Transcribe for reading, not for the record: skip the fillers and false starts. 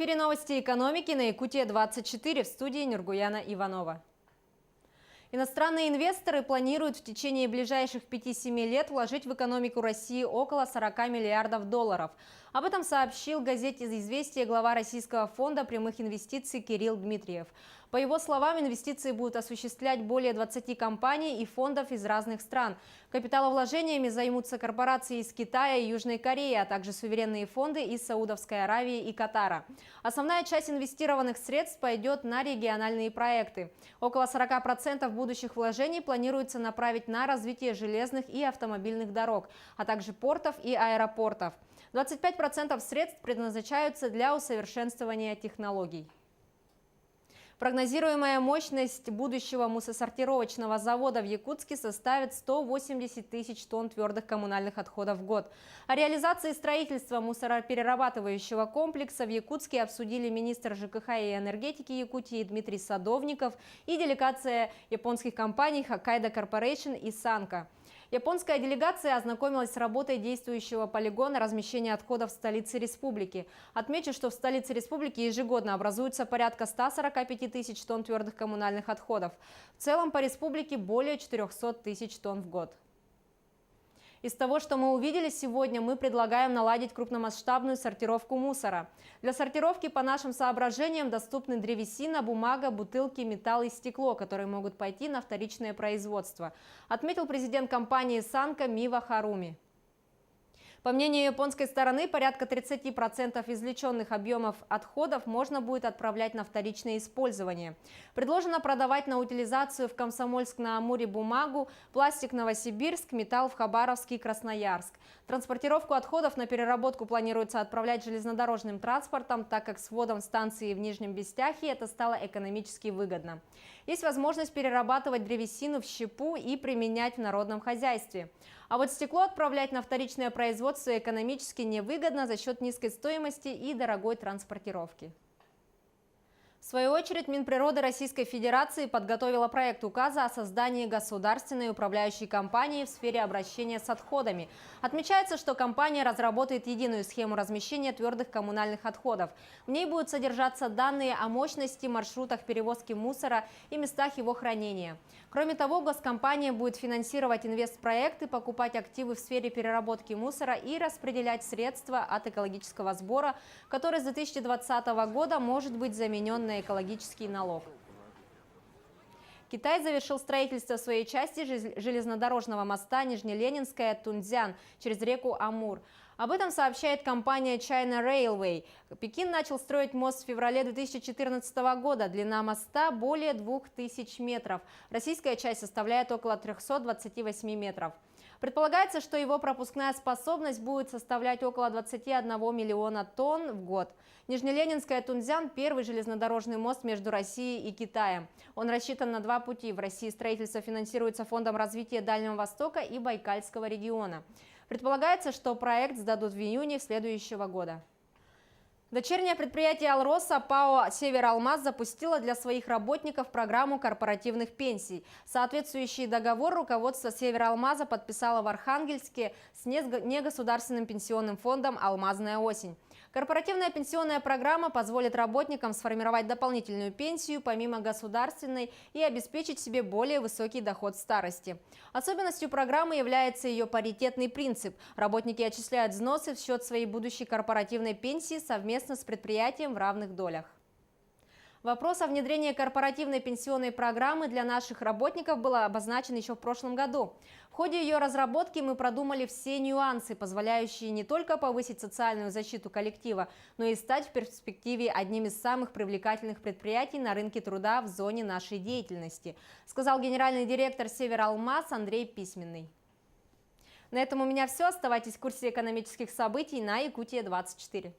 эфире новости экономики на Якутия-24, в студии Нургуяна Иванова. Иностранные инвесторы планируют в течение ближайших 5-7 лет вложить в экономику России около 40 миллиардов долларов. Об этом сообщил газете «Известия» глава Российского фонда прямых инвестиций Кирилл Дмитриев. По его словам, инвестиции будут осуществлять более 20 компаний и фондов из разных стран. Капиталовложениями займутся корпорации из Китая и Южной Кореи, а также суверенные фонды из Саудовской Аравии и Катара. Основная часть инвестированных средств пойдет на региональные проекты. Около 40% будущих вложений планируется направить на развитие железных и автомобильных дорог, а также портов и аэропортов. 25% средств предназначаются для усовершенствования технологий. Прогнозируемая мощность будущего мусоросортировочного завода в Якутске составит 180 тысяч тонн твердых коммунальных отходов в год. О реализации строительства мусороперерабатывающего комплекса в Якутске обсудили министр ЖКХ и энергетики Якутии Дмитрий Садовников и делегация японских компаний Hokkaido Corporation и Санка. Японская делегация ознакомилась с работой действующего полигона размещения отходов в столице республики. Отмечу, что в столице республики ежегодно образуется порядка 145 тысяч тонн твердых коммунальных отходов. В целом по республике более 400 тысяч тонн в год. Из того, что мы увидели сегодня, мы предлагаем наладить крупномасштабную сортировку мусора. Для сортировки по нашим соображениям доступны древесина, бумага, бутылки, металл и стекло, которые могут пойти на вторичное производство, отметил президент компании «Санка» Мива Харуми. По мнению японской стороны, порядка 30% извлеченных объемов отходов можно будет отправлять на вторичное использование. Предложено продавать на утилизацию в Комсомольск-на-Амуре бумагу, пластик в Новосибирск, металл в Хабаровск и Красноярск. Транспортировку отходов на переработку планируется отправлять железнодорожным транспортом, так как с вводом станции в Нижнем Бестяхе это стало экономически выгодно. Есть возможность перерабатывать древесину в щепу и применять в народном хозяйстве. А вот стекло отправлять на вторичное производство экономически невыгодно за счет низкой стоимости и дорогой транспортировки. В свою очередь, Минприроды Российской Федерации подготовила проект указа о создании государственной управляющей компании в сфере обращения с отходами. Отмечается, что компания разработает единую схему размещения твердых коммунальных отходов. В ней будут содержаться данные о мощности, маршрутах перевозки мусора и местах его хранения. Кроме того, госкомпания будет финансировать инвестпроекты, покупать активы в сфере переработки мусора и распределять средства от экологического сбора, который с 2020 года может быть заменен на экологический налог. Китай завершил строительство своей части железнодорожного моста Нижнеленинская-Тунцзян через реку Амур. Об этом сообщает компания China Railway. Пекин начал строить мост в феврале 2014 года. Длина моста более 2000 метров. Российская часть составляет около 328 метров. Предполагается, что его пропускная способность будет составлять около 21 миллиона тонн в год. Нижнеленинская-Тунцзян – первый железнодорожный мост между Россией и Китаем. Он рассчитан на два пути. В России строительство финансируется Фондом развития Дальнего Востока и Байкальского региона. Предполагается, что проект сдадут в июне следующего года. Дочернее предприятие «Алроса» ПАО «Севералмаз» запустило для своих работников программу корпоративных пенсий. Соответствующий договор руководство «Севералмаза» подписало в Архангельске с негосударственным пенсионным фондом «Алмазная осень». Корпоративная пенсионная программа позволит работникам сформировать дополнительную пенсию помимо государственной и обеспечить себе более высокий доход в старости. Особенностью программы является ее паритетный принцип. Работники отчисляют взносы в счет своей будущей корпоративной пенсии совместно с предприятием в равных долях. Вопрос о внедрении корпоративной пенсионной программы для наших работников был обозначен еще в прошлом году. В ходе ее разработки мы продумали все нюансы, позволяющие не только повысить социальную защиту коллектива, но и стать в перспективе одним из самых привлекательных предприятий на рынке труда в зоне нашей деятельности, сказал генеральный директор «Севералмаз» Андрей Письменный. На этом у меня все. Оставайтесь в курсе экономических событий на Якутия-24.